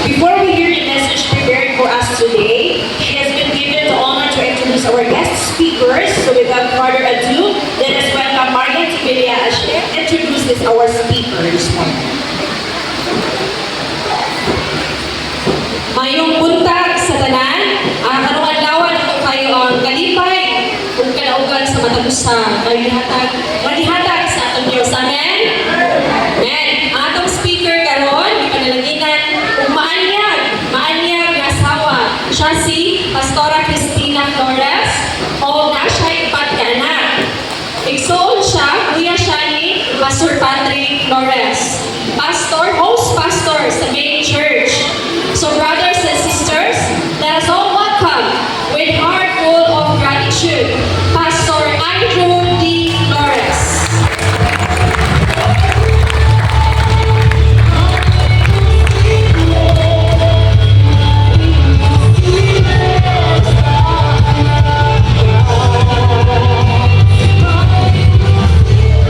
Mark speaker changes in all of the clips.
Speaker 1: Before we hear the message prepared for us today, it has been given the honor to introduce our guest speakers. So without further ado, let us welcome Marian Tibelia as she introduces our speaker this morning. Mayong buntag sa tanan, karong adlaw dito kayo ang kalipay ug kalaugan sa matag sa malihatag sa atong Dios. Amen. Amen. Ang atong speaker karon gipanalaginan ug maanyag nga asawa. Siya si Pastora Cristina Flores o na siya ipat ka anak. Igsoon siya, kuya siya ni Pastor Patrick Flores. Host pastor sa main church. So brothers and sisters, let us all welcome with heart full of gratitude, Pastor Andrew D. Flores.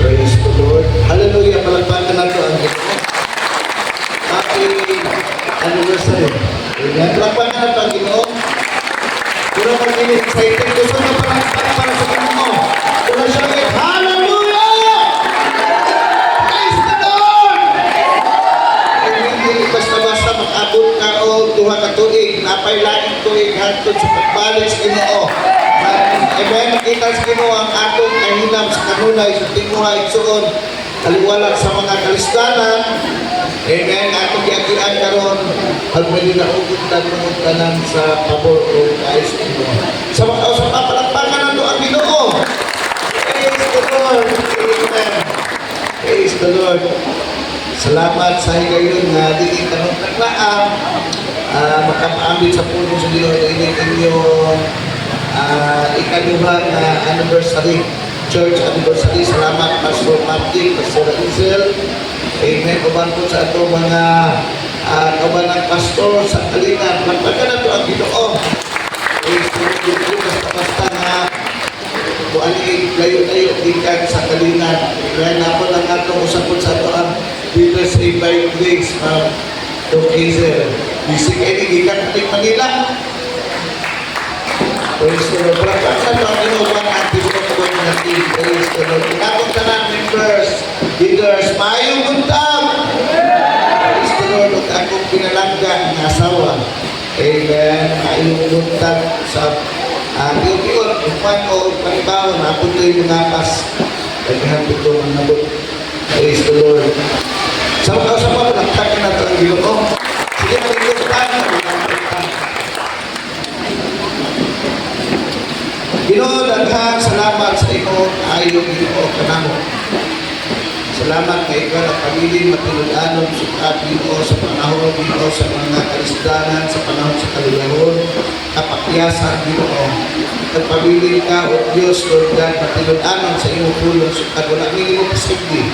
Speaker 2: Praise the Lord. Hallelujah. Palagpakan nato ang happy anniversary. Amen. Palagpakan nato ang Ginoo. Pura pa kini excited. Gusto na palagpakan para sa Ginoo. Pura siya with hallelujah! Praise the Lord! Hindi basta-basta mag-abot ka o duha ka tuig. Napay laing tuig hantod sa pagbalik sa Ginoo. Amen. Makita sa Ginoo ang atong kahinam sa kanunay sa tinguhay suon kaliwala sa mga kalisdanan. Amen. Atong giagian karon pagpili na ugutan mo tanan sa pabor o kais Ginoo. Sa mga usap palakpakan nato ang Ginoo. Praise the Lord. Amen. Praise the Lord. Salamat sa higayon nga dili karon taglaang makapaambit sa puno sa Ginoo ini inyong ikaduha na anniversary, church anniversary. Salamat Pastor Patrick, Pastor Isel. Amen. Uban po sa ato mga kauban ng pastor sa Kalingan. Magpagka na ito ang Ginoo. Basta-basta nga buwan layo-layo ikan sa Kalingan. Kaya na po lang ato usapon sa ato ang Peter's Invite Days from Dr. Isel. Bisik ini ikan kating Manila. Praise the Lord. Palagpakan nato ang inuwan at inuwan natin. Praise the Lord. Inabot ka na members, leaders, mayong buntag. Praise the Lord. At akong pinalangga ng asawa. Amen. Mayong buntag sa piyon-piyon. Upan o panibaw. Napon ito yung mga pas. Kagahan ito ang nabot. Praise the Lord. Sa mga usapa, palagpakan nato ang Ginoo. Sige, mag-ilutan. Ginoo, daghang salamat sa imo ayong Ginoo kanamo. Salamat kay ikaw na pamiling matulad-anon sukat Ginoo sa panahon Ginoo sa mga kalisdanan sa panahon sa kaluyahon kapakyasan Ginoo. Nagpamiling ka o Diyos Lord God matulad-anon sa imo pulong sukat wala imo pasigdi.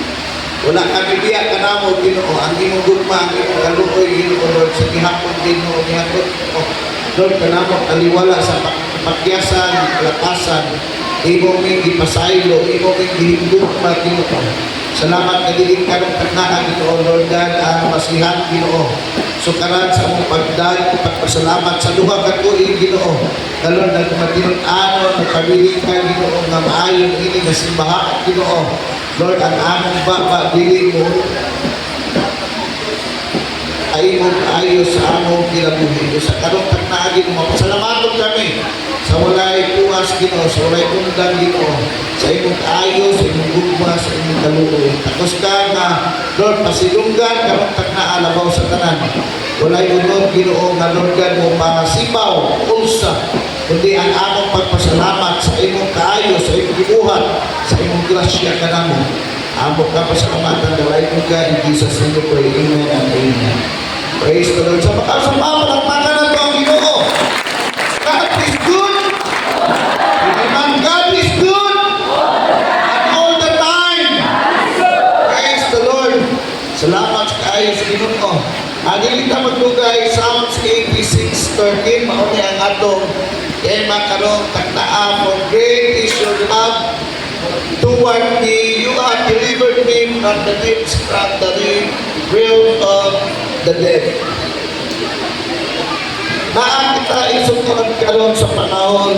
Speaker 2: Wala kami biya kanamo Ginoo ang imong gugma ang imong kaluoy Ginoo Lord sa gihapon Ginoo gihapon Lord kanamo kaliwala sa pakyasan, kalakasan, imo may ipasaylo, imo may gihigugma Ginoo. Salamat na diin ka ng tagnaan Ginoo, Lord God, ang masihan Ginoo. Sukaran sa mong pagpasalamat sa duha ka tuig Ginoo. Lord, nagmatinong-anon, nagpabiling ka Ginoo, nga maayong ini nga simbahaan Ginoo. Lord, ang among baba, dili mo, ay mo ayos sa among kinabuhi. Sa karong tagnagin mo, pasalamaton kami sa walay puwas Ginoo, sa walay undan Ginoo, sa imong ayos, sa imong gugma, sa imong kaluoy. Tapos ka nga, Lord, pasilunggan karong tagnaan labaw sa tanan. Walay unod Ginoo nga Lord God mo masibaw, ulsa, kundi ang among pagpasalamat sa imong kaayos, sa imong gibuhat, sa imong grasya kanamo. Amok ka pasalamatan, dalay mo ka, in Jesus' name we pray, amen and amen. Praise the Lord. Sa makasama, palakpakan na ito ang Ginoo. God is good. Amen. God is good. And all the time. Praise the Lord. Salamat sa kaayos Ginoo. Adilita magdugay, Psalms 86:13, mauni ang atong tema karong taktaa, for great is your love toward me. You have delivered me from the realm of the dead. Nakakita isutuan karon sa panahon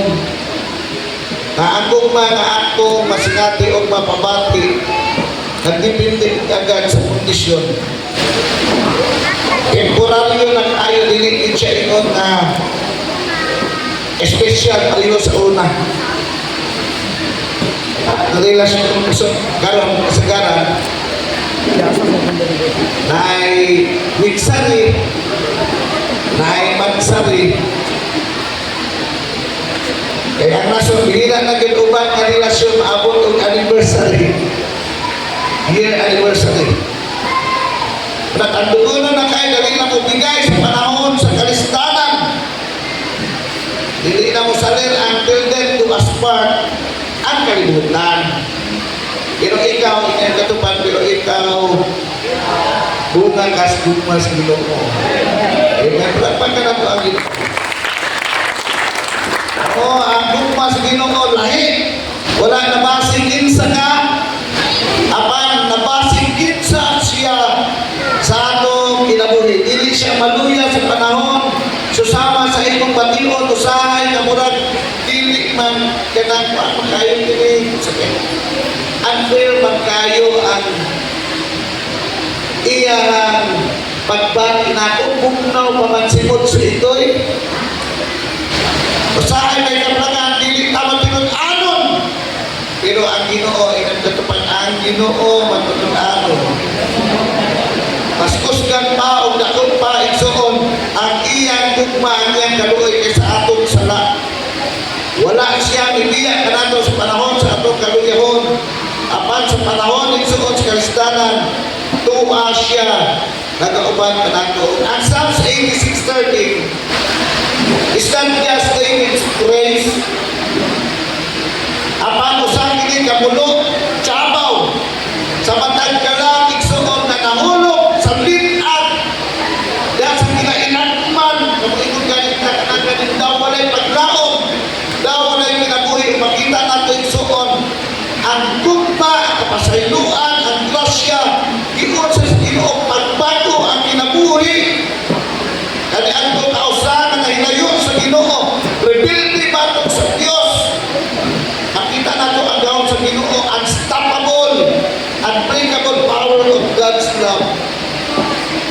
Speaker 2: na akong mga akong masingati o mapabati nagdipindi agad sa kondisyon. Temporaryo na tayo dinitin siya ingon na espesyal aliyo sa una. Relasyon ko sa karon kasagaran na ay miksari, na ay magsari. Kaya ang naso, bihira na ginuban ang relasyon maabot ng anniversary. Year anniversary. Natandugunan na kayo, dali na mo bigay sa panahon sa kalistanan. Dili na mo salir until then to aspart ang kalibutan. Pero ikaw, inyong katupan, pero ikaw, bunga kas dumas Ginoo. Amen. Palagpan ka na po ang Ginoo. Ang dumas Ginoo, lahi. Wala nabasigin sa ka. Apan, nabasigin sa siya sa atong kinabuhi. Dili siya maluya sa panahon. Susama sa imong bation, usahay, kamurag, dili man kanang pakayo kini sa unfair man kayo ang iyang pagbati na kung bugnaw pamansimot sa ito'y usahay may kaplangan dili tama tinun-anon pero ang Ginoo inagkatupan ang Ginoo matutun-anon mas kusgan pa o dakot pa igsoon ang iyang gugma ang iyang kaluoy kaysa atong sala wala siya ibiyak kanato sa panahon sa atong kaluyahon apan sa panahon igsoon sa kalistanan tuwa siya nagauban kanato ang Psalms 86:13 is not just David's praise apan usang kini kamulo chabaw sa matag kalang igsoon na nahulog sa litat dahil sa kinainatman kung ikong ganit na kanaganin daw walay paglaom daw walay minabuhi makita nato igsoon ang gugma, ang kapasayloan, ang grasya giun sa Ginoo pagbago ang kinabuhi kani adto kausa nga hinayo sa Ginoo rebelde batok sa Dios makita nato ang gahom sa Ginoo unstoppable unbreakable power of God's love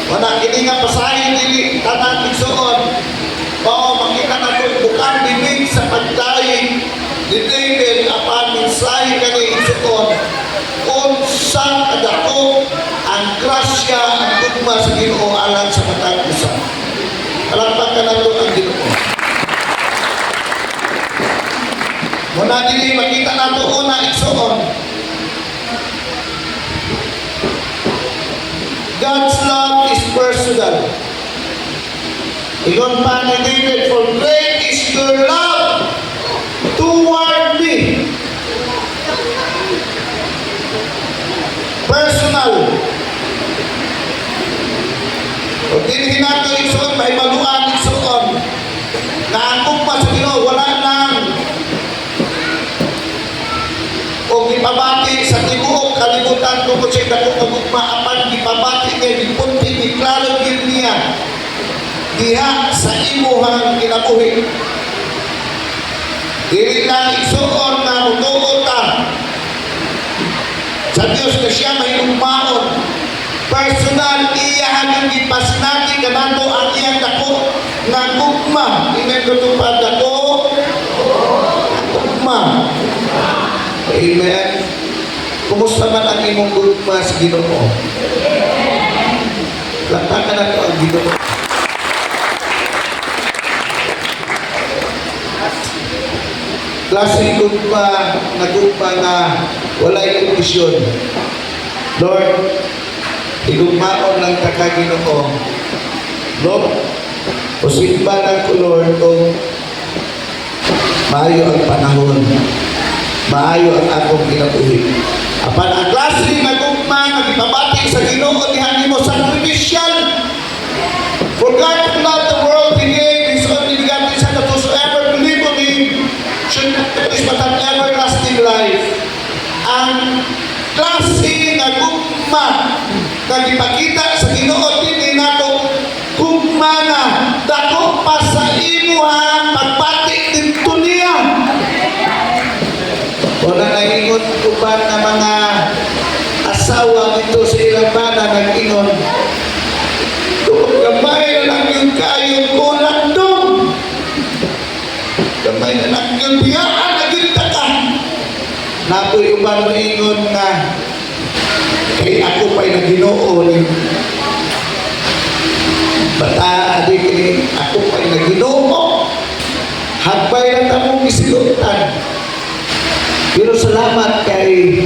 Speaker 2: wala kini nga pasahin dili tanan igsoon mao makita nato bukang bibig sa pagdaig ni David apan mensahe kani igsoon unsa kadako ang grasya ang gugma sa Ginoo alang sa matag usa palakpakan nato ang Ginoo muna dili makita nato una igsoon God's love is personal. Ingon pa ni David, for great is your love toward me. Personal. O dinhin nato igsoon, may maluan igsoon. Na ang gugma sa Ginoo wala nang o gipabati sa tibuok kalibutan tungkol sa dakong gugma apan gipabati niya gipunti ni klaro gyud niya diha sa imuhang kinabuhi dili lang igsuon na mutuo ta sa Dios na siya may ummaon personal iyahan yung gipasinati kanato ang iyang dako nga gugma inay kutupad dako gugma. Amen. Kumusta man ang imong gugma sa Ginoo? Laktakan na ito ang Ginoo. Klaseng gugma na walay kondisyon. Lord, igugmaon lang ka ka Ginoo. Lord, usimbanan ko Lord kung maayo ang panahon. Maayo ang akong kinabuhi. Apan ang klase nga gugma nga gipabati sa Ginoo diha nimo sacrificial. For God loved the world, He gave His only begotten Son that whosoever believe on Him should not perish but have everlasting life. Ang klase nga gugma nga gipakita sa Ginoo dinhi nato gugma na dako pa sa Napoy uban maingon nga kay ako pa'y naginoo ni bata di kini ako pa'y naginoo hagbay na tamong isilutan pero salamat kay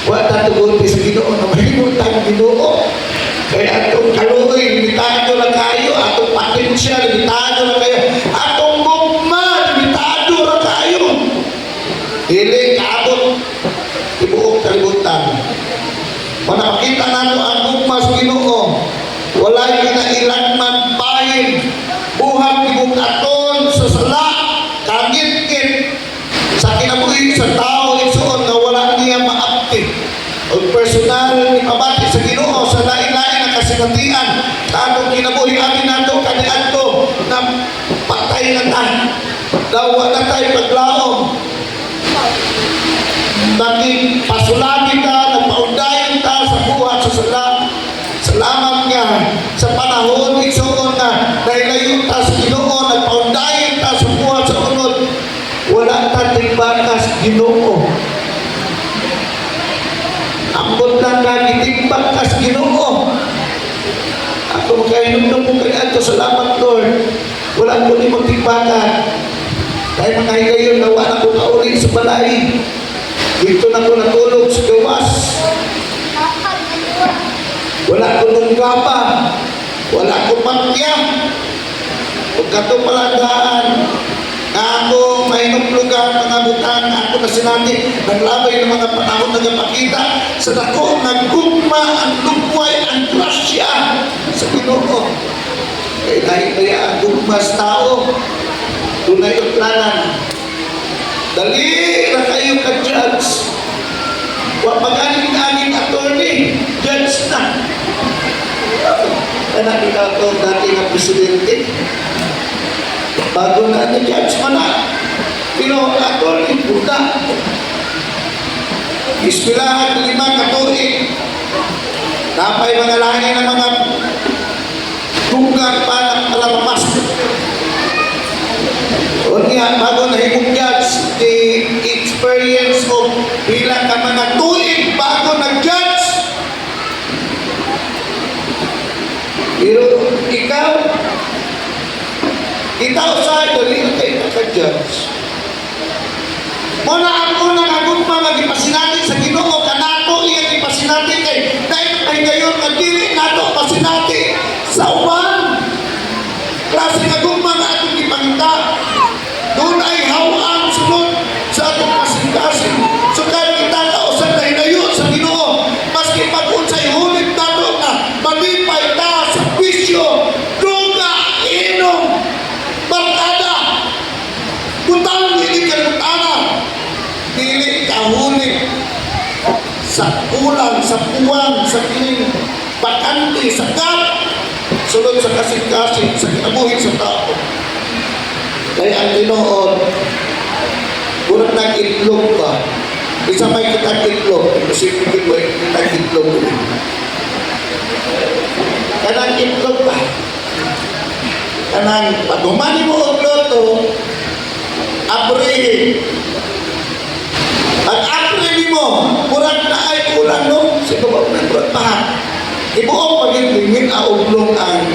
Speaker 2: wala tugon sa Ginoo na mahimutang Ginoo kay atong kaluoy limitado na kayo atong potensyal limitado na kayo atong gugma limitado na kayo dili kaabot tibuok kalibutan manapakita nato ang gugma sa Ginoo walay kinailang man bahin buhat tibok aton sa sala kangit-ngit sa kinabuhi sa tao igsuon nga wala niya maapti o personal ni pabati sa Ginoo sa lain-lain na kasinatian atong kinabuhi amin nato kaniadto na patay na ta daw wala tayo paglaom naging pasulami ka nagpaundayan ta sa buhat sa sala salamat nga sa panahon igsuon nga nahilayon ta sa Ginoo nagpaundayan ta sa buhat sa unod wala tating bakas Ginoo ambot lang nagitimbang kas Ginoo ako makainundong mo kaya ito salamat Lord wala ko ni magtimbangan dahil mga higayon na wala ko kaulit sa balay dito na ko natulog sa gawas wala ko nung gapa wala ko matya huwag ka ito palandaan ako may nuplugan mga butang ako na sinati naglabay ng mga panahon nagpakita sa dako nagugma ang lugway ang grasya sa Ginoo kaya dahil kaya ang gugma sa tao tunay ang planan dali na kayo ka-judge huwag mag-aning-aning attorney judge na kaya nakita ko dati nga presidente bago na judge man na pero attorney puta ispilahan ng 5 katuig napay mga lahi ng mga tunggang para mamas o niya bago na himong judge the experience of bilang ka mga tuig bago nag-judge pero ikaw sa dali kay naka-judge muna ako nakagugma mag-ipasinatin sa Ginoo kanato iyan ipasinatin kay dahil ay ngayon nagdili nato pasinati sa uban klase kagugma na atong ipangita doon ay hawaan sunod sa atong pasing-kasing so kaya kita kausan na hinayon sa Ginoo maski pag-unsay hulit nato na malipay ta sa bisyo droga inom barkada butang dili ka butana dili ka hulit sa kulang sa puwang sa kining bakante sa gap sulod sa kasing-kasing sa kinabuhi sa tao kaya ang Ginoo kurang nag-itlog ba isa may kitag-itlog kasi kitag-itlog kanang itlog ba kanang pagumani mo og loto abrihin at abrihin mo kurang na ay kulang no siguro na kurang pahat ibuong pag-ibigin ublong ang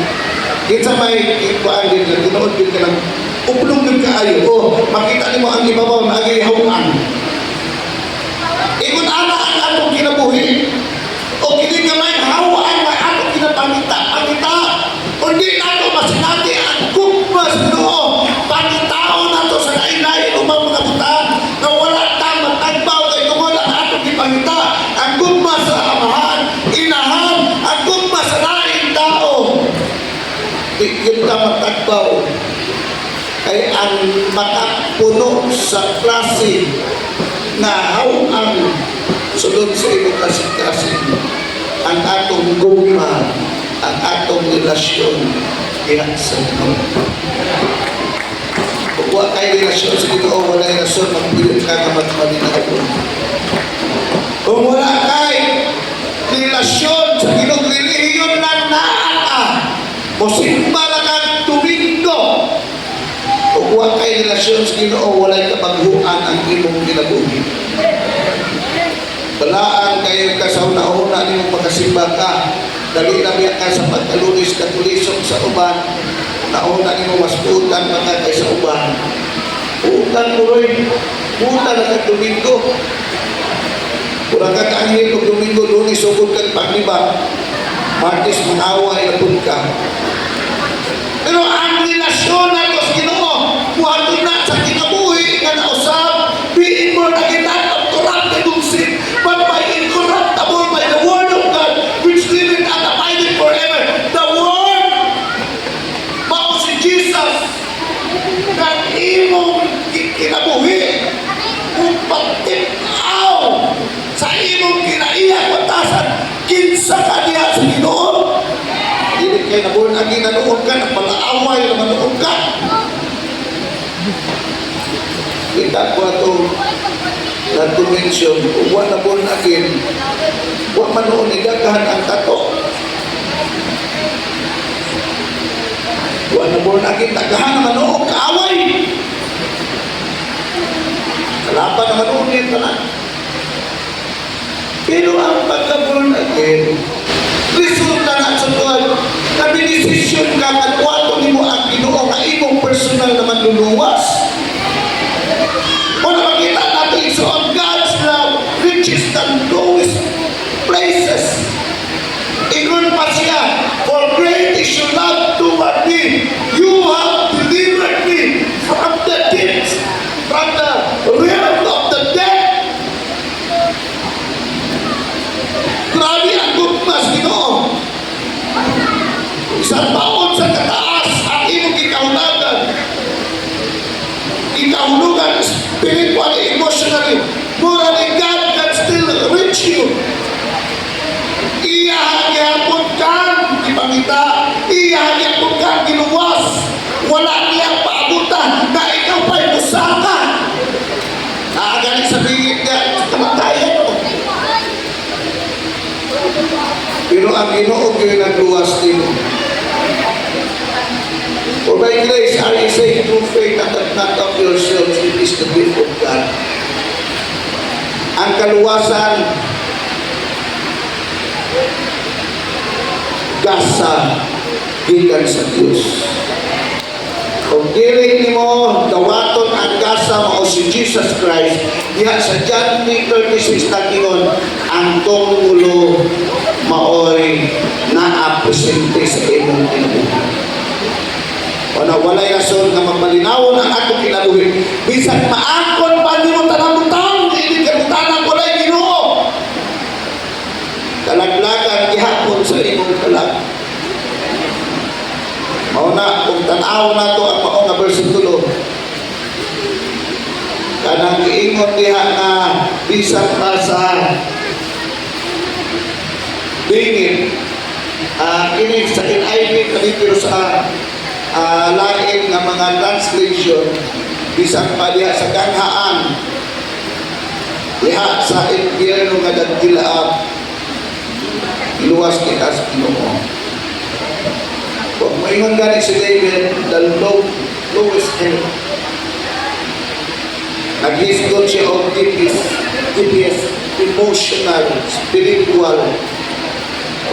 Speaker 2: kinsa may ikuan din na tinood din ka ng ublong din kaayo o makita nimo ang ibabaw na agihawan ikon ana ang atong kinabuhi o kini kamay hawaan na atong kinapangita kundi nato masinati ang gugma sa Ginoo pangitao nato sa lain-lain umang mga butang na wala tang matagbaw kay tungod ang atong ipangita ang gugma sa amahan inahan ang gugma sa lain tao di kita matagbaw kay ang makapuno sa klase na hawang sulod sa imong kasing-kasing ang atong gugma ang atong relasyon diha sa Ginoo. Kung wala kayo relasyon sa Ginoo, wala relasyon magpilit ka na magpalinagod. Kung wala kayo relasyon sa Ginoo, relihiyon lang naa ka, musimba lang ang Domingo. Kung wa kay relasyon sa Ginoo, walay kabaghuan ang imong kinabuhi. Balaan kayo ka sa una-una nimong makasimba ka. Dali na biya ka sa pagkalunis katulisong sa uban. Nauna nimong masputan maka kay sa uban. Utan mo rin. Utan na kag Domingo. Kurang ka kaangin kag Domingo, Lunes, sugod kag paglibang. Martes, mangaway na pun ka. Pero ang relasyon na ito sa Ginoo, buhaton na sa kinabuhi nga nausap, being born again not of corruptible sin, but by incorruptible by the word of God, which liveth and abideth forever. The word, mao si Jesus, nga imong kinabuhi, kung pagtinaw sa imong kinaiyak batasan, kinsa ka niya sa Ginoo. Dili kay nabuon ang ginanuon ka, nagpalaaway na manuon ka. Kita ko ito na-mention, kung wala nabuon agin, huwag manuon idagahan ang tato. Huwag nabuon agin, dagahan na manuon, kaaway. Kalaban na manuon yun ka na. Pero ang pagka-born again, resulta na sa tuwan, na binisisyon ka at wato ni mo ang Ginoo nga imong personal na manluluwas. O na makita natin so ang God's love reaches the lowest places. Ingon pa siya, for great is your love toward me. You have delivered me from the depths, from the realm of the dead. Grabe ang gugmas, Ginoo. Isang baon sa kataas ang imong gikaunagan. Gikaunugan spiritually, emotionally. Morally, God can still reach you. Iya gyapon kang ipangita. Iya gyapon kang giluwas. Wala niyang paabutan na ikaw pa'y musaka. Naagaling sa bingit niya, kamatayan mo. Pero ang Ginoo gyud nagluwas nimo. For by grace are ye saved through faith, and that not of yourselves, it is the gift of God. Ang kaluwasan, gasa, gikan sa Diyos. Kung dili nimo dawaton ang gasa mao si Jesus Christ, diha sa John 3:36 nagingon, ang tunggulo maoy naapresente sa imong kinabuhi. O na walay rason nga mapalinawon ang akong kinabuhi. Bisan maangkon pa nimo tanang butang, hindi ka butanan ko lang Ginoo. Kalaglagan gihapon sa imong kalag. Mao na kung tan-aw na to ang mao nga bersikulo. Kanang giingon diha nga bisan pa sa bingit. Kini sa NIV kanito sa lain nga mga translation, bisan pa diha sa kanhaan, diha sa impyerno nga dagkilaab, iluwas kita sa Ginoo. Kung maingon gani si David, the lowest hell, naghisgot siya of deepest emotional, spiritual,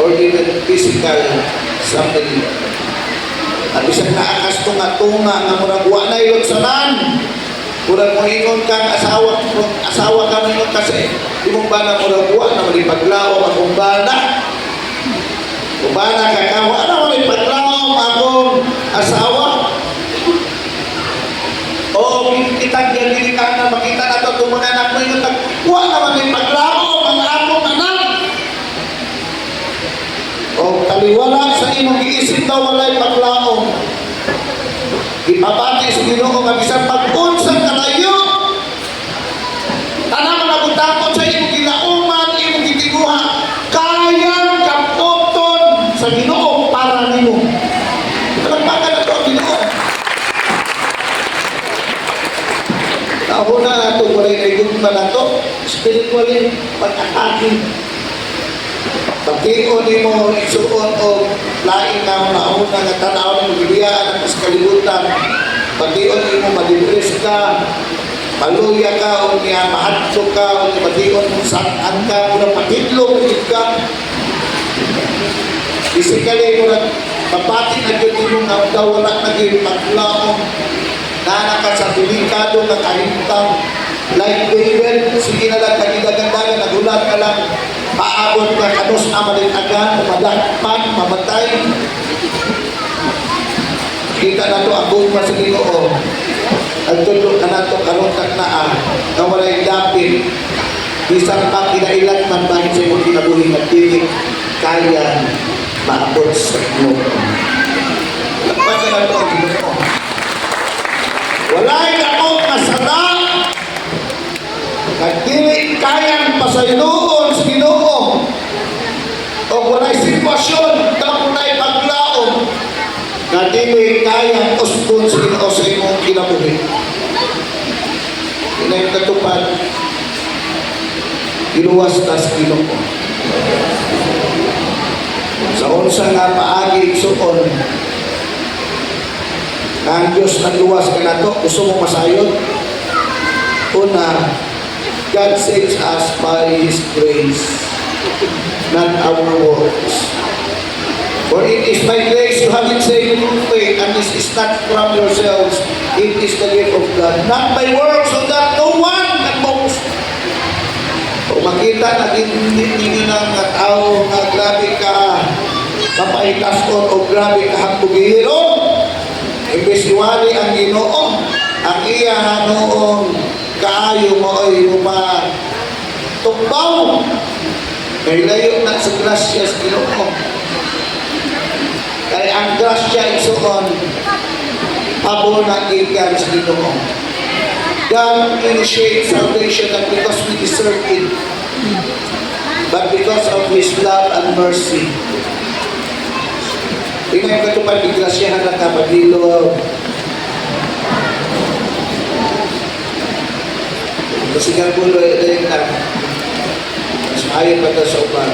Speaker 2: or even physical suffering. At isang naakas tunga-tunga nga murag wa na ilog sanan. Murag mo ingon kang asawa ka mo ingon kasi imong bana murag wa na malipaglaom akong bana. Kung bana ka ka, wa na malipaglaom akong asawa. O kitang yan dili ka na makita na ito itong mga anak mo ingon kang wa na malipaglaom ang akong anak. O taliwala sa imong giisip daw walay paglaom. Ipabati sa Ginoo nga bisan pag-unsang kalayo. Tanang nabutakon sa imong gilauman, imong gitiguha, kayang kapoton sa Ginoo para nimo. Palakpakan na to ang Ginoo. Kahuna na ito, walay naigugma na ito, spiritually, pag-atake. Pagkion ni mo, isuon o laing na una nga tanaw ng magibiyaan at sa kalibutan. Pagkion o imo madipres ka, maluya ka, o niya mahadlo ka, o niya matiyon mo saan ka, o na patidlo ka. Basically, mo na mapatin na yun yung daw wala naging maglaong na ka sa delikado na kahintang like David, sige na lang kagidagandagan, nagulat ka lang, paabot ka kanos na malinagan, madakpan, mamatay. Kita na to ang buong sa Ginoo. Ang tulog ka na to karontak na na walay dapit. Bisang pa kinailan man bahin sa imong kinabuhi at tinig kaya maabot sa Ginoo. Lapan ka na to ang Ginoo. Walay akong masara. Nagdili kayang pasayloon sa Ginoo. O walay sitwasyon, tamunay paglaom. Nagdili kayang usbon sa Ginoo sa imong kinabuhi. Inay katupad, iluwas na sa Ginoo. Sa unsa nga paagi suon, ang Diyos nagluwas ka na to, gusto mo masayod? Una, God saves us by His grace, not our works. For it is by grace you have been saved through faith, and this is not from yourselves, it is the gift of God, not by works, so that no one can boast. Kung makita naging ninyo ng tao na grabe ka kapahitason o grabe ka hambugihiro, imbes iwali ang Ginoo, ang iya noong kaayo mo ay tumbaw, kay layo na sa grasya sa Ginoo. Kaya ang grasya isuon, pabor na ikan sa Ginoo. God initiates salvation not because we deserve it, but because of His love and mercy. Tingnan ka ito pa, igrasyahan na ka, pagdilo. Kasi nga pulo, ito ka. Mas ayaw pa sa upan.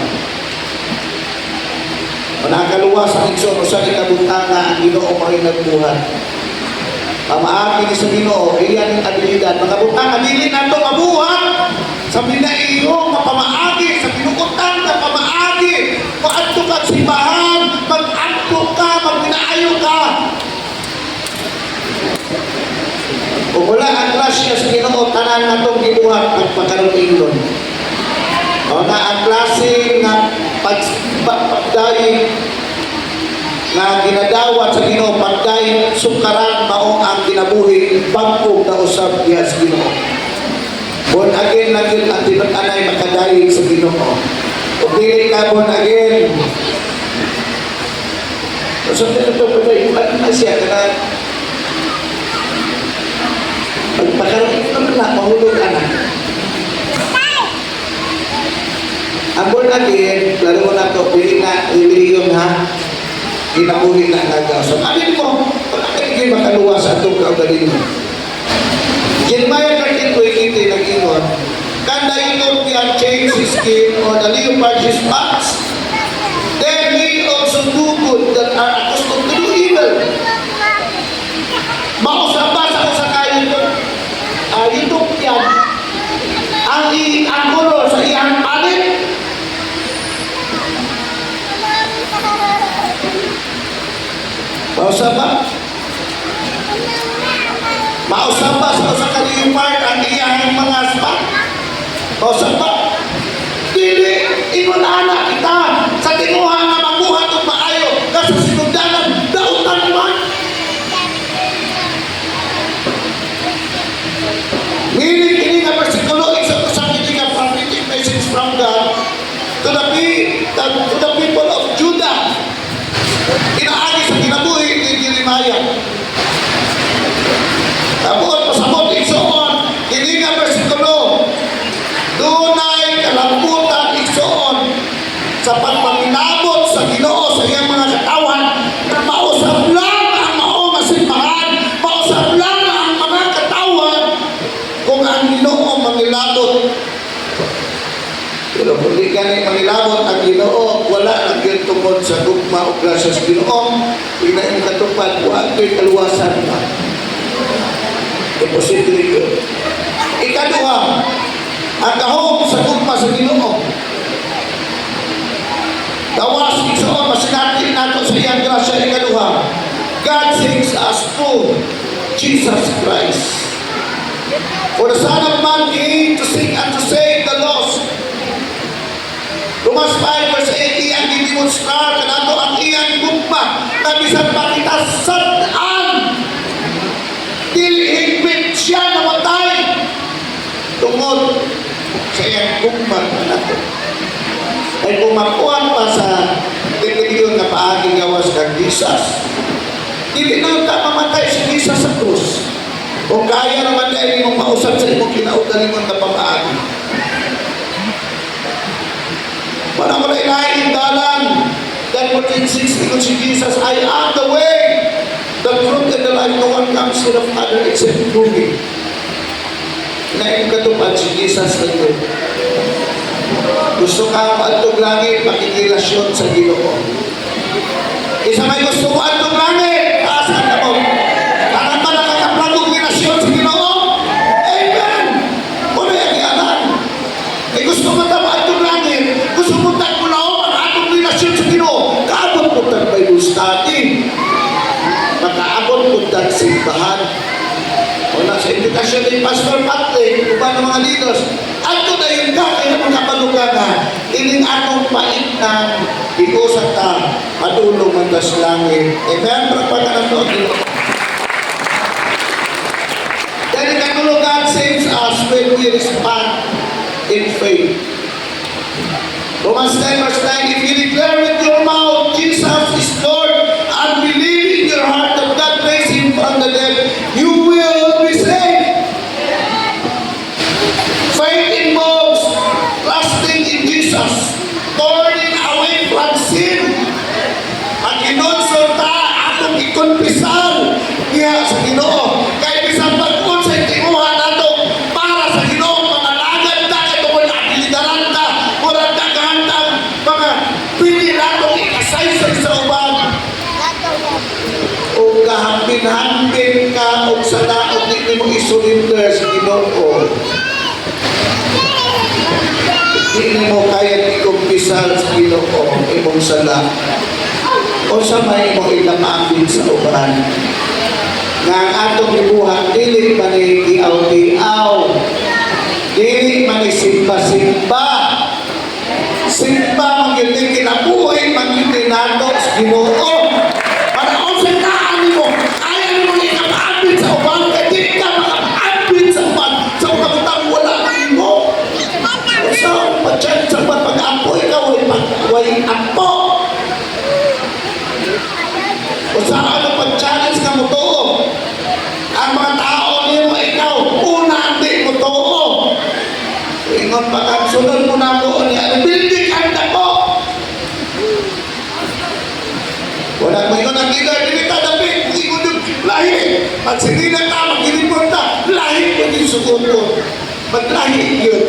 Speaker 2: Manakaluwas ang ikso, no sa ikabutanga ang Ginoo may nagbuhat. Pamaagi ni sa Ginoo, iyan ang abilidad. Mga butanga, dili na ito mabuhat. Sabi na iyo, mapamaagi, sa pinukutang na pamaagi. Maadto ka simbahan, mag-adto ka, mag-inaayo ka. Kung wala ang grasya sa Ginoo, tanan na itong gibuhat at pagkaroon. O na ang klase na pagdayin na ginadawat sa Ginoo, pagdayin sukaran mao ang kinabuhi, bangkog na usab diha sa Ginoo. Born again na yun ang tinag-anay makadayin sa Ginoo. Kung dili ka born again, so ito pagdayin, ano na siya ka na pagpakaroon naman na, mahulog ka na. Ang born again, lalo mo na ito, pili na, reliyon ha, ginabuhin na nagaw. So, alin mo, wala ka hindi makaluwas sa itong kaugalin mo. Jeremiah 13:20 nag-ingon, can the Ethiopian change his skin or the leopard his spots? Then we also do good that are accustomed to do evil. Mausabas ako sa kayo Ethiopian, ang color sa iyang palit, mausabas ako sa kalipart ang iyang mga spot. Mausabas, dili, inunana kita sa tinguha na mabuhat o maayo kasi sinundanan, dautan man. Meaning, ini nga versikulo, isa sa hindi nga prophetic message from God to the people of Judah. Inaagi sa kinabuhi ni Jeremiah. Tapos, pasabot igsoon, hindi nga versikulo, dunay kalambutan igsoon sa pagpaminabot sa Ginoo sa iyang mga katawan, na mausap lang ang maong masimbahan, mausap lang ang mga katawan kung ang Ginoo mangilabot. Pero kung di ka na mangilabot ang Ginoo, wala nang yun tungkol sa gugma o grasya sa Ginoo, hindi na yung katupad, huwag kaluwasan na. Imposible yun. Ikaduha, ang kahong sa gugma sa Ginoo. Dawas igsoon masinati nato sa iyang grasya. Ikaduha, God saves us through Jesus Christ. For the Son of Man came to seek and to save the lost. Romans 5 verse 8, iyang gidemonstrar kanato ang iyang gugma na bisan pa kita sad-an dili higpit siya namatay tungod sa iyang gugma kanato. Ay kung makuha pa sa depilyon na paaging gawas kang Jesus, hindi na ka mamatay si Jesus sa krus. Kung kaya naman dahil mong mausap sa imong kinautan mong napapaagi. Wala mo na ilahin dalan. Then 14:6, because si Jesus, I am the way, the truth, and the life. No one comes to the Father except through me. Nain katupad si Jesus na ito. Gusto ka maadtog langit, makikilasyon sa Ginoo. Isa may gusto mo adtog langit, taasan na mo. Parang ba nakakaplagong relasyon sa Ginoo? Amen! Muna yung ianan. Eh gusto mo na maadtog langit, gusto mo tagmulaw ang atong relasyon sa Ginoo. Kaabot mo tag may gustati. Makaabot mo tag simbahan. Wala sa invitasyon ni Pastor Patrick, uban ng mga leaders, ato na yung kaya mga paluganan, ining atong painan, ikusa ta, padulong ang das langit. Amen? Pagpagkanan doon. Dahil katulo, God saves us when we respond in faith. Romans 10 verse 9, if you declare with your mouth, Jesus is Lord, and believe in your heart that God raised Him from the dead, you will be saved. Faith involves trusting in Jesus, turning away from sin, at inonsulta atong ikonpisal niya sa Ginoo. Kaya bisan pagkun sa itimuhan nato para sa Ginoo, mga lagad ta, ito mo na ilidaran ta, murag kagahantang mga pili natong ikasaysay sa uban. O kahambin-hambin ka o sa daot hindi mo isurinder sa Ginoo. Hindi mo kaya ikumpisal sa Ginoo imong sala. O sa may mo ilamambin sa uban. Nga ang atong ibuhat, dili man i-iaw-iaw. Dili man simba-simba. Simba mangyutin kinabuhi, mangyutin nato sa Ginoo. Para o sa taan mo, kaya mo ilamambin sa uban, kaya dili ka makapambin sa uban. Sa uban wala mo. So, pag-chan sa pag-apo, ikaw ay apo. O sa ano pag-challenge ka mo to? Ang mga tao niyo mo, ikaw, una hindi mo to. Ingon pa kang sunod mo na mo niya, bildi kanda ko. Wala mo ingon ang giga, hindi ka dapat, ingon yung lahi. Pag sige na ka, mag-inipon ka, lahi mo yung sugot mo. Maglahi yun.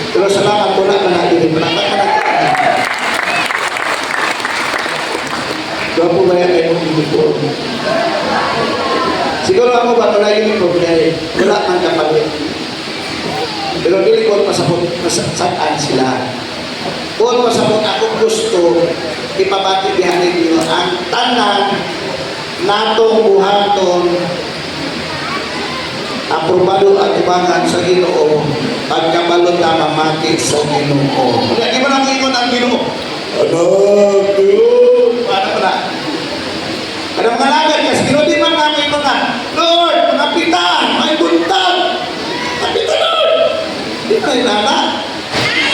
Speaker 2: Pero salamat po na natin. Doon po ba yan kayo mag-ibig? Siguro ako ba ito na yun po kaya wala man kapalit. Pero dili ko masabot saan sila. Kung masabot akong gusto, ipabati bihanin nyo ang tanan natong buhaton aprobado at ibangan sa Ginoo pagkabalot na mamati sa Ginoo. Kaya di ba na mo ingon ang Ginoo? Anak, Lord! Paano pa na? Kada mga lagad kasi Ginoo, di man namin ingon na, Lord, kapitan, may buntag! Kapitan, Lord! Di ba yung anak?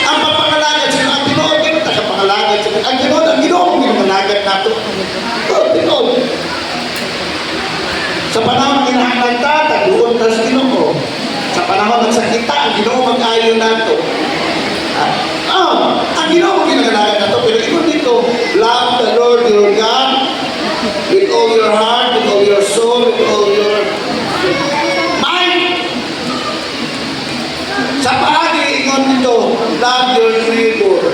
Speaker 2: Ang papangalagad sila, ang Ginoo, di ba tayo pangalagad sila? Ang Ginoo, ang ginalagad nato. Lord, Lord! Sa panahon ng kinahanglan ta, doon ta sa Ginoo. Sa panahon ng sakita, ang Ginoo mag-ayo nato. Ang Ginoo ginagalagan nato, pero ikon dito, love the Lord your God with all your heart, with all your soul, with all your mind. Sa paagi, ikon dito, love your neighbor.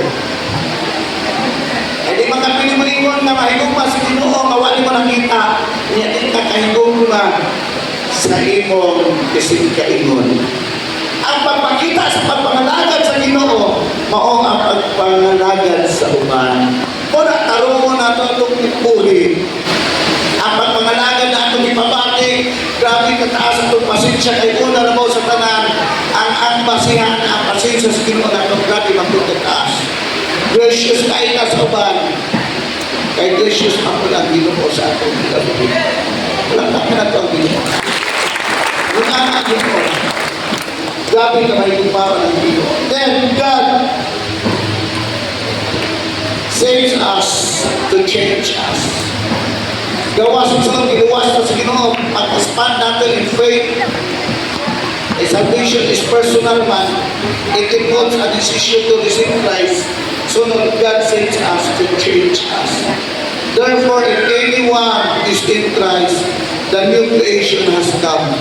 Speaker 2: Eh di mga pinimulingon na mahigong pa sa Ginoo, mawali mo nakita, niya din ka kahigong na imong isig kaingon. Ang pagpakita sa pagpangalagad sa Ginoo mao ang pagpangalagad sa uban. Kuna tarungon nato atong ipuhi. Ang pagpangalagad na atong ipabati, grabe kataas atong pasensya kay una na mo sa tanan. Ang basihan, ang pasensya sa Ginoo natong grabe magtutaas. Gracious kay ka sa uban. Kay gracious ako lang Ginoo sa atong kinabuhi. Walang takin na ito ang Ginoo. Yung anak Ginoo. Grabe ka may kumpawa ng Ginoo. Then God saves us to change us. Gawas sa giluwas na sa Ginoo, pag-expand natin in faith. A salvation is personal man. It involves a decision to receive Christ. So God saves us to change us. Therefore, if anyone is in Christ, the new creation has come.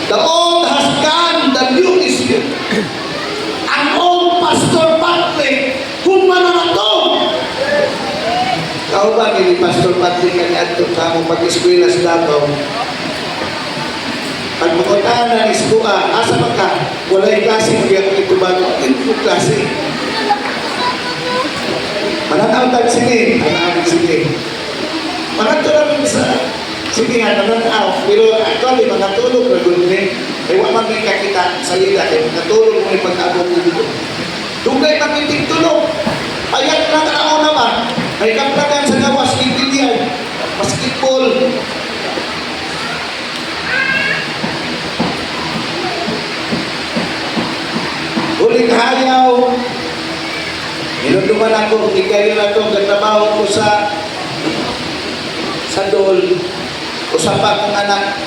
Speaker 2: The old has gone, the new is here. Ang old Pastor Patrick, kung man na to. Kau ba ni Pastor Patrick kani adto sa mo pag-eskwela sa Davao? Pag makuntaan na ni Sikuha, asa man ka? Walay klase mo yung ito ba? Ito klase. Mananaw tag sige, mananaw sige. Mananaw namin sa sige nga, mananaw. Pero actually, manatulog na gano'n eh. Ay wala man kakita sa lila, eh, natulog mo yung pag-abot mo dito. Dugay magiting tulog. Ayat na tao naman. May kaplagan sa gawas, ibilian, basketball. Huling hayaw. Inutuman ako, ikayon ako, nagtrabaho ko sa Dol. Usapa akong anak.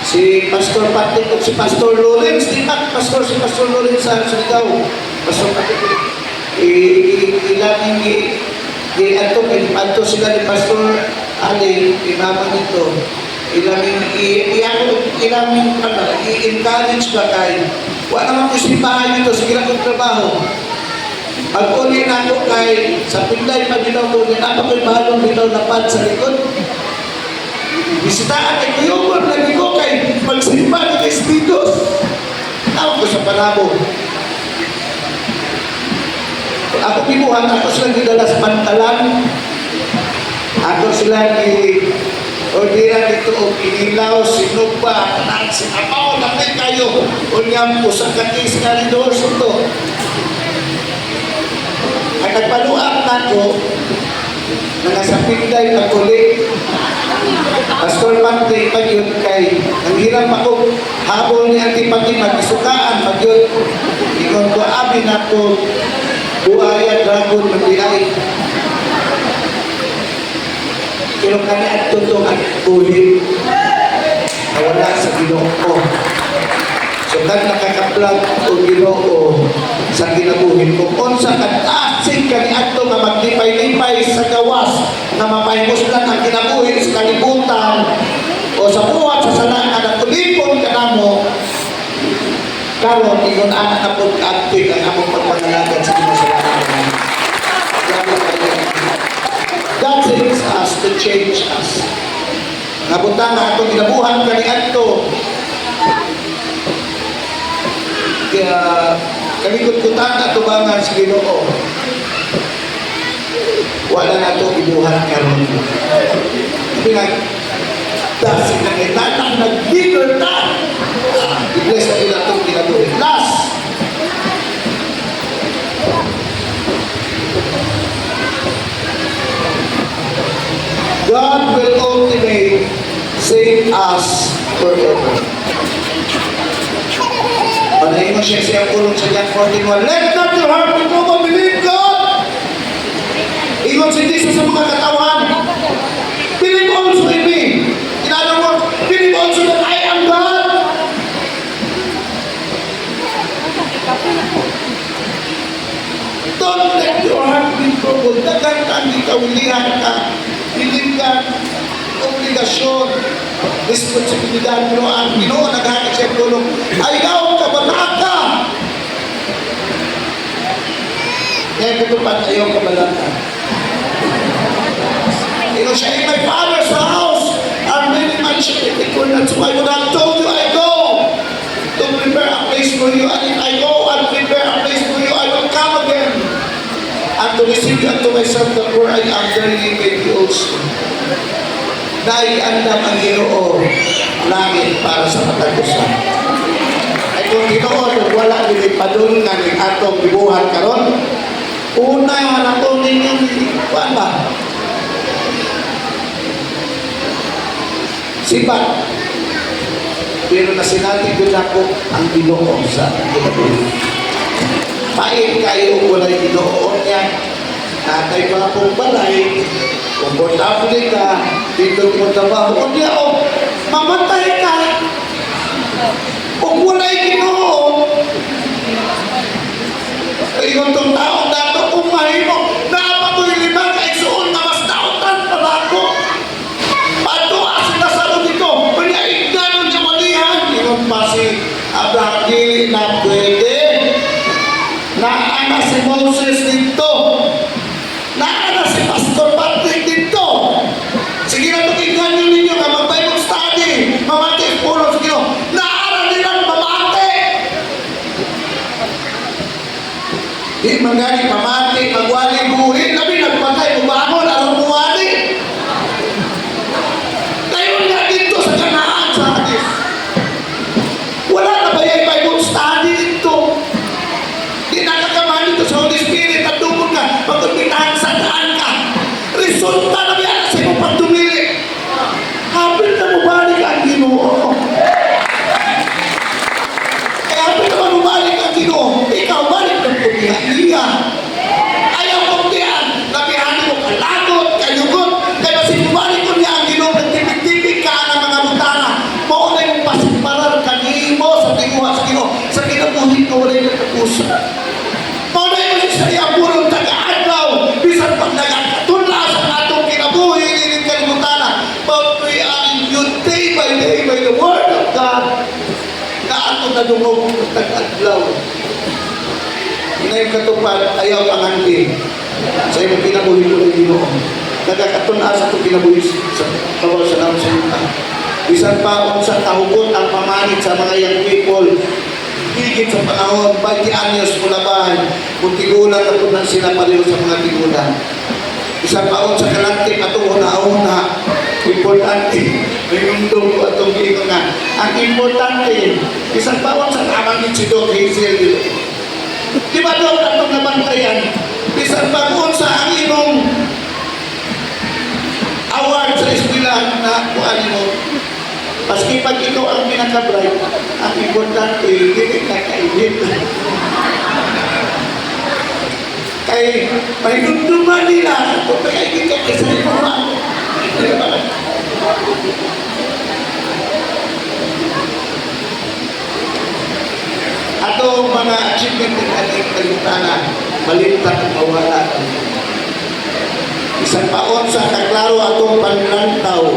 Speaker 2: Si Pastor Patrick o si Pastor Lawrence, di ba? Si Pastor Lawrence sa Surigao. Pastor Patrick. Ato sila ni Pastor Ali, imama nito. I-encourage ba kayo? Wala naman ko simbahan nito, sige lang kong trabaho. Pag-uli na ako kay sa Pinday Maginaw ko, ganapa ko'y mahalong bitaw na pad sa likod. Bisitaan ay kuyumon, lagi ko kay magsimba ni Cristitos. Tawag ko sa Panabo. Ako pinuhan, ako sila gidala sa pantalan. Ako sila ordiran dito o inilaw, sinugba, kanan, sinapaw, lamay kayo. O niyang pusang kakis na rin doon suto. Ang nagpaluak na ko, na nasa Pinday na kulit. Pastor Patrick, pag yun kay, ang hirap ako, habol ni Antipati, mag-isukaan, pag yun, ikon ko, abi na ko, buaya, dragon, mag-iay. Pero kami at tutong at ulit na wala sa Ginoo ko. So kag nakakaplag o Ginoo sa kinabuhin ko. Kung sa katasig kami ato nga maglipay-lipay sa gawas na mapahimos lang ang kinabuhin sa kalibutan o sa buhat sa salangan at tulipon ka na mo, karon ingon anak na po kaaktig ang among pagpangalagad sa Ginoo sa lahat. God saves us to change us. Nabutang na atong ginabuhan kani adto. Kaya kalikot-kutan ato bangan sa Ginoo. Wala na ito ibuhan karon. Dasi na itatang nag-bigger na. I-bless na ila itong ginabuhin. Last. God will ultimate save us forever. Panahin mo siya siyang kulong sa John 14:1. Let not your heart be troubled, believe God. Ingon si Jesus sa mga katawan. Believe also in me. In other words, believe also that I am God. Don't let your heart be troubled. Dagan ka, hindi kaulihan ka. Hindi ka obligasyon, responsibilidad, pero ang Ginoo naghatag siya tulong. Ayaw ka, banaka! Kaya katupad, ayaw ka, banaka. Siya, in my father's house are many mansions. That's why when I told you I go, myself that where I am, there ye may be also. Naiandam ang Ginoo langit para sa katagusan. Ay kung Ginoo, wala nila padulungan ng atong gibuhat karon. Una yung hanaton ninyong kuan ba? Sipat. Pero nasinati ko na po ang Ginoo sa kinabuhi. Pain kayo kung wala'y Ginoo niya. Natay mga pong balay, komportable ka, dito mo trabaho, o niya o, mamatay ka. Kung wala'y Ginoo, ayun itong taong dato, kung mahimo, naapatoy lima kaigsuon na mas nautan pa ba ako? Pato, asin na sa dito, kanya ignanon niya malihan. Ingon pa si Abraham, dili na pwede. Naana si Moses dito. Naana si Pastor Patrick dito. Sige na tukinggan nyo ninyo na mag-Bible study. Mamati, pulo, sige nyo. Naana nilang mamati. Di magani mamati, magwali buhin. Labi nagpatay, bumangon, araw buwali. Ngayon nga dito sa Kanaan, sa Hadis. Wala na ba yung Bible study dito? Di nakakaman dito sa Holy Spirit at dumog ka, pagkapitahan sa daan ka. Resulta na yan sa iyong pagtumili. Hapit na mabalik ang Ginoo. Eh, hapit na mabalik ang Ginoo. Ikaw, balik ng pumiya. Ayaw kong diyan. Nabihan mo kalagot, kayugot. Kaya sinubalik ko niya ang Ginoo. Nagtipid-tipid ka ng mga butana. Mauna yung pasiparar kanimo sa tinguha sa Ginoo. Sa kinabuhin ko, wala yung nagkapusa. Mauna yung masisaya pulong taga-adlaw. Bisan pag nagkatula sa atong kinabuhi, hindi kalibutana. But we are imbued day by the Word of God na atong nadungog ng taga-adlaw. Ngayon katupad, ayaw pangandi sa iyong kinabuhi ko ng Ginoo. Nagkakatuna sa itong kinabuhi sa bawal sa naman sa yuta. Bisan pa kung sa kahugot ang pamanit sa mga young people, higit sa panahon, 20 anyos mula bahay, kung tigulan at kung sila paliw sa mga tigulan. Isang taon sa kalantik at una-una, importante, may mundong ko atong gingo nga. Ang importante, isang taon sa tamang si Doc Hazel. Di ba daw atong nabantayan? Isang taon sa ang imong award sa eskwelahan na kuhaan mo. Paski pag ikaw ang pinaka-bright, ang importante, hindi ka kainit. Kay may nunduman nila, kung pagkaigit ka sa ikuha. Ato mga achievement ng ating kalitanan, malintak ang mawala. Isang taon sa kaklaro atong panlantaw,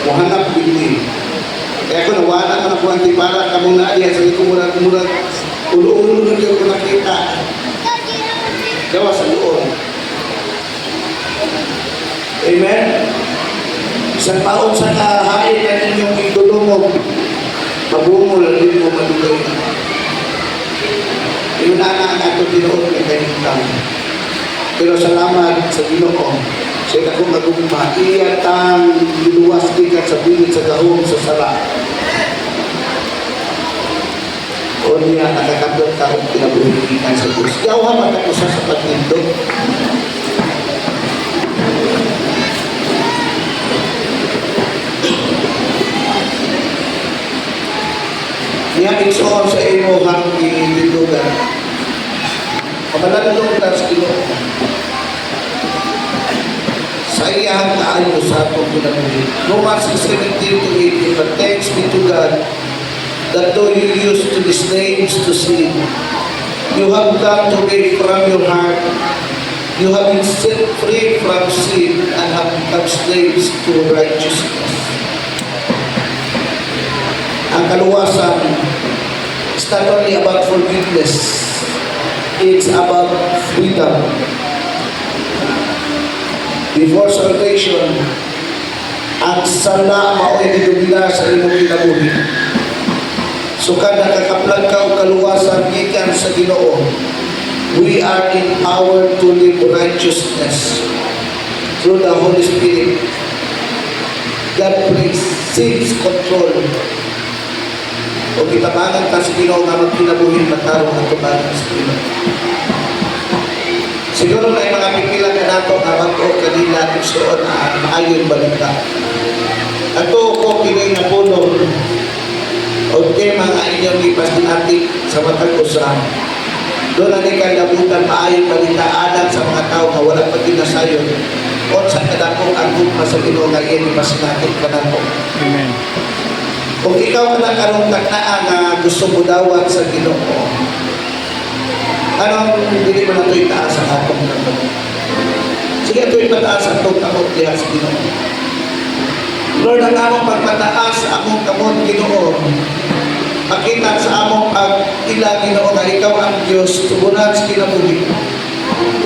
Speaker 2: muhanap bindi. Kaya ko nawala ka na po ang tipara ka muna diya sa ikumurag-murag ulo-ulo na diyan ko nakita. Gawa sa doon. Amen? Isang taon sa kahain na ninyong idulungog, mabungol ang din mo madugay. Yun na ang ato tinoon ng kanyang. Pero salamat sa Ginoo. Sa akong magugma, iyatang liluwas di ka sa bilit sa gahong sa sala. O niya, nakakabot ka kung pinabuhigitan sa Diyos. Yawa ba ka sa pagnindo? Niya, iksoon sa imo hang inilugan. Pamalalong ka sa Ginoo. Sa iyahang kaayo sa atong pinabuhi. Romans 17-18, but thanks be to God that though you used to be slaves to sin, you have come to be from your heart. You have been set free from sin and have become slaves to righteousness. Ang kaluwasan is not only about forgiveness, it's about freedom. Before salvation, ang sala mao'y nidumila sa imong kinabuhi. So kada nakakaplag ka o kaluwasan gikan sa Ginoo, we are empowered to live righteousness through the Holy Spirit. God seeks control. O kitabangan ka sa Ginoo nga magkinabuhin matarong ang tubangan sa Ginoo. Siguro na mga pipila ka nato nga bago kanila igsoon ang maayon balita. Ato ko kini nga punong o mga inyong ipasinatik sa matag usa. Doon na ni kalabutan maayon balita alam sa mga tao nga wala pa ginasayon. O sa kadakong ang gugma sa Ginoo nga iyan ipasinatik ka nato.
Speaker 3: Amen.
Speaker 2: Kung ikaw na karong taknaan nga gusto mo dawat sa Ginoo, anong hindi mo na ito'y taas ang atong kamot? Sige, ito'y pataas ang atong kamot diha sa Ginoo. Lord, ang among pagpataas sa among kamot, Ginoo, makita sa among pag-ila, Ginoo, nga ikaw ang Diyos, tubunan sa kinabuhi.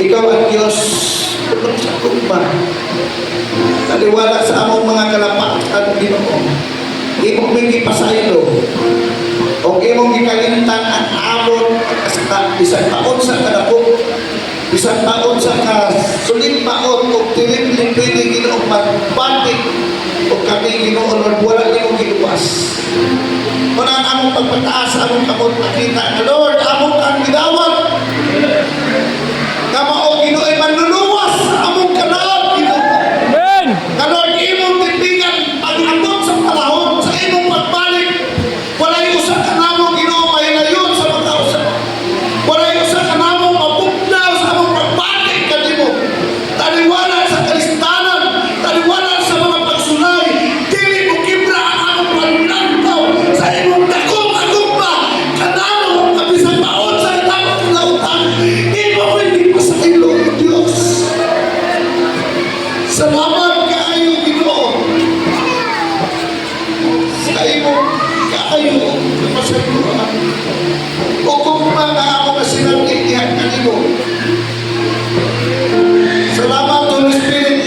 Speaker 2: Ikaw ang Diyos, tubunan sa tugma. Taliwala sa among mga kalapatan, Ginoo. Imong mingi pasaylo o imong gikalimtan ang amon at bisan taon sa kadako bisan taon sa sulit paon o tilim-lim pwede Ginoo magbantik o kami Ginoo Lord wala nimong giluwas kung ang among pagpataas sa among kamot makita na Lord among kang gidawat nga mao Ginoo ay manluluwas sa among kanal Ginoo
Speaker 3: Amen.
Speaker 2: na Lord imong timbingan pag-abot sa panahon imong pagbalik, walay usa ka namong Ginoo mahilayon sa mga usa. Walay usa ka namong mapugnaw sa among pagbalik kanimo. Taliwala sa kalistanan, taliwala sa mga pagsulay, dili mo kibra ang among paglantaw sa imong dakong agugma. Kanamo nga bisan baon sa itamong kinautan, imo ko hindi pa sa ilo, Diyos. Salamat kaayo Ginoo. Kayo masayuan o kung mga ako na sinartihan kanino salamat Holy Spirit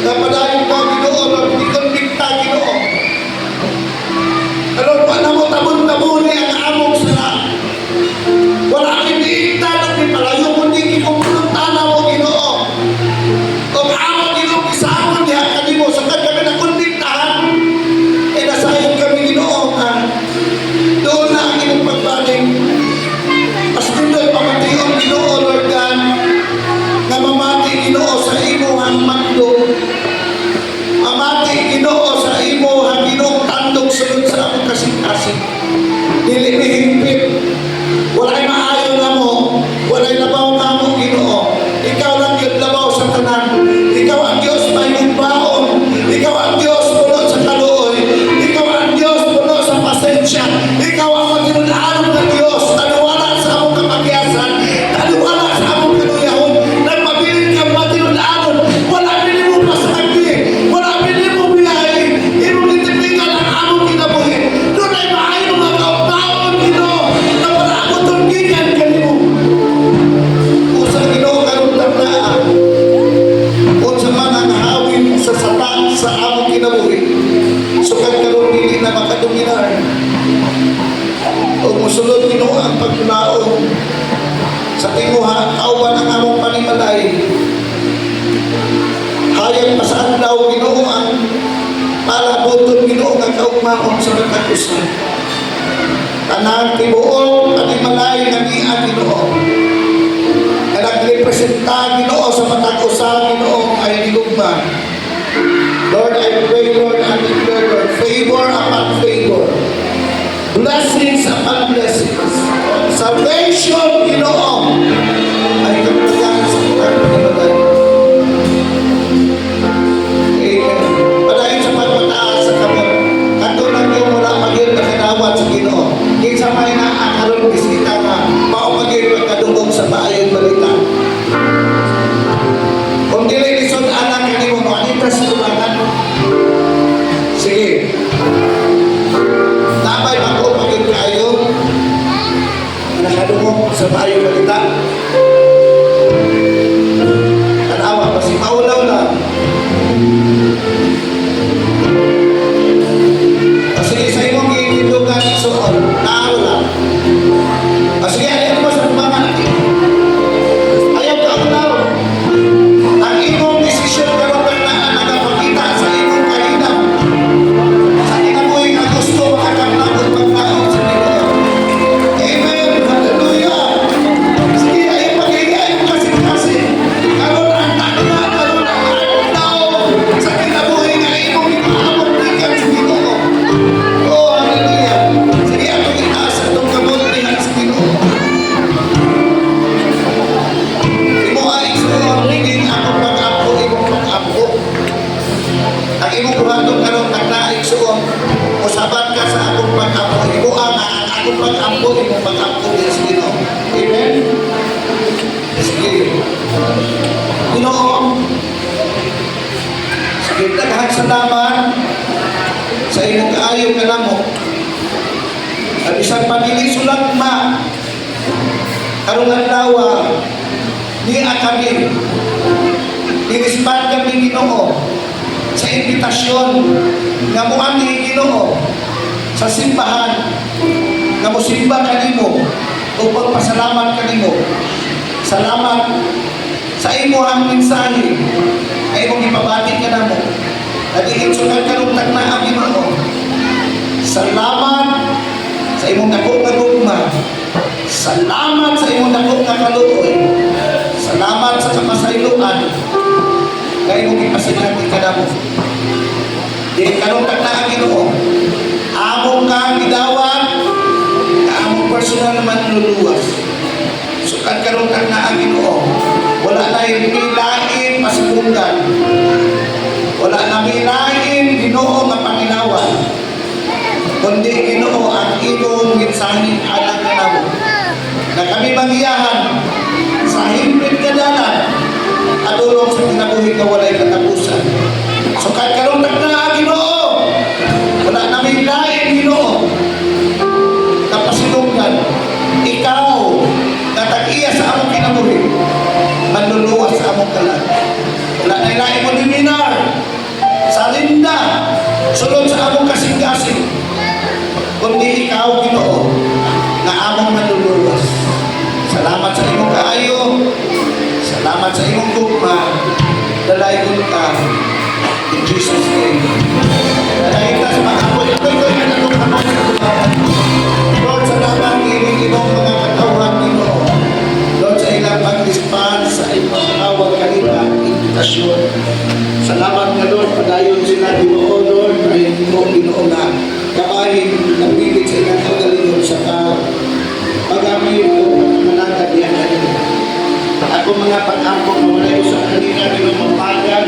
Speaker 2: napadayon ko Ginoo Lord ikonbikta Ginoo Lord wala mo tabon-tabon ang among sala wala kiniikta at palayo mo hindi kikumpulutana mo Ginoo kung among Ginoo isamon niya kanimo sa kami na konbiktahan nasayang kami Ginoo nga doon na ang imong pagbalik as dindo'y pamatiyon Ginoo Lord God nga mamati Ginoo sa imo ang mandog mamati Ginoo sa imo ang Ginoo tandog sunod sa among kasing-kasing dili mihigpit walay maayo na mo walay labaw na mo Ginoo ikaw lang yung labaw sa tanan ikaw ang Diyos may baon ikaw ang Diyos puno sa kaluoy pasensya. Ikaw ang matinunaanom ng Diyos. Taliwala sa among kapagyasan. Taliwala sa among kanuyahon. Nagpabilin ka matinunaanon. Wala pili mo pasagdi. Wala pili mo biyahe. Imong itipigan ang among kinabuhi. Doon ay maayo mga kautaon Ginoo na wala ako tunggigan kanimo. Usang Ginoo karundang naa. Unsa man ang hawin sa satan sa among kinabuhi. Sukad karon dili na makadominar. O musulod Ginoo ang paglaom sa tinguha kauban ang among panimalay. Hayag pasaan daw Ginoo ang palaboton Ginoo nga kaugmaon sa katakusan. Kanang tibuok panimalay nga niya Ginoo. Nga nagrepresenta Ginoo sa katakusan Ginoo ay nilugma. Lord, I pray, Lord, and declare, Lord, favor upon favor, blessings upon blessings, salvation, Ginoo, ay kapitagan sa pagkakalagay. Amen. Palayon sa pagpataas sa kamot, kanto lang yung wala maging nakinawat sa Ginoo. Kinsa may naakaroon bisita nga, maupagin pagkadugong sa maayon balita. Kung dili lisod anak kanimo mo, anita sa tulangan. Sige. Napay ako pagin kayo. Nakadungong sa maayon balita. imong buhaton karon tagnaig suon. Usaban ka sa akong pag-ampo. Imo ang akong pag-ampo, imong pag-ampo din sa Ginoo. Amen. Sige. Ginoo. Sige, daghang salamat sa imong kaayo kanamo. At isang pagili sulagma karong adlaw niya kami i-respond kami Ginoo sa imbitasyon nga muami Ginoo sa simbahan nga mosimba kanimo o pagpasalamat kanimo. Salamat sa imo ang mensahe ay imong ipabati kanamo at iinsukan karong tagna Ginoo. Salamat sa imong dako nga gugma. Salamat sa imong dako nga kaluoy. Salamat sa kapasayloan nga imong ipasigati kanamo. Di karong tagna Ginoo, among kang gidawat nga among personal man luluwas. Sukat karong tagna Ginoo, wala na yung milain pasibunggan. Wala na milain Ginoo nga panginawan. Kundi Ginoo ang imong mensahe alang kanamo. Na kami magiyahan sa himpiit nga dalan adulong sa kinabuhi nga walay katapusan. So kahit karong tagna Ginoo, wala na may lain Ginoo kapasilungan. Ikaw natag-iya sa among kinabuhi, manluluwas sa among kalan. Wala na ilain mo diminar sa linda sulod sa among kasing-kasing, kundi ikaw Ginoo na among manluluwas. Salamat sa imong kaayo, salamat sa imong gugma, dalaygon ka in Jesus name. Dalayin ta sa mga apoy na itong kamay. Lord, salamat ining imong mga katawan Ginoo. Lord, sa ilang pag-respond sa imong tawag kanila, invitasyon. Salamat nga Lord, padayon sila Ginoo Lord, ay Ginoo na kabahin ng pilit sa ilang kagalingon sa pag-amay ko managad niya kanina. Ako mga pag-ampong na wala sa kanina, Ginoo mapagan,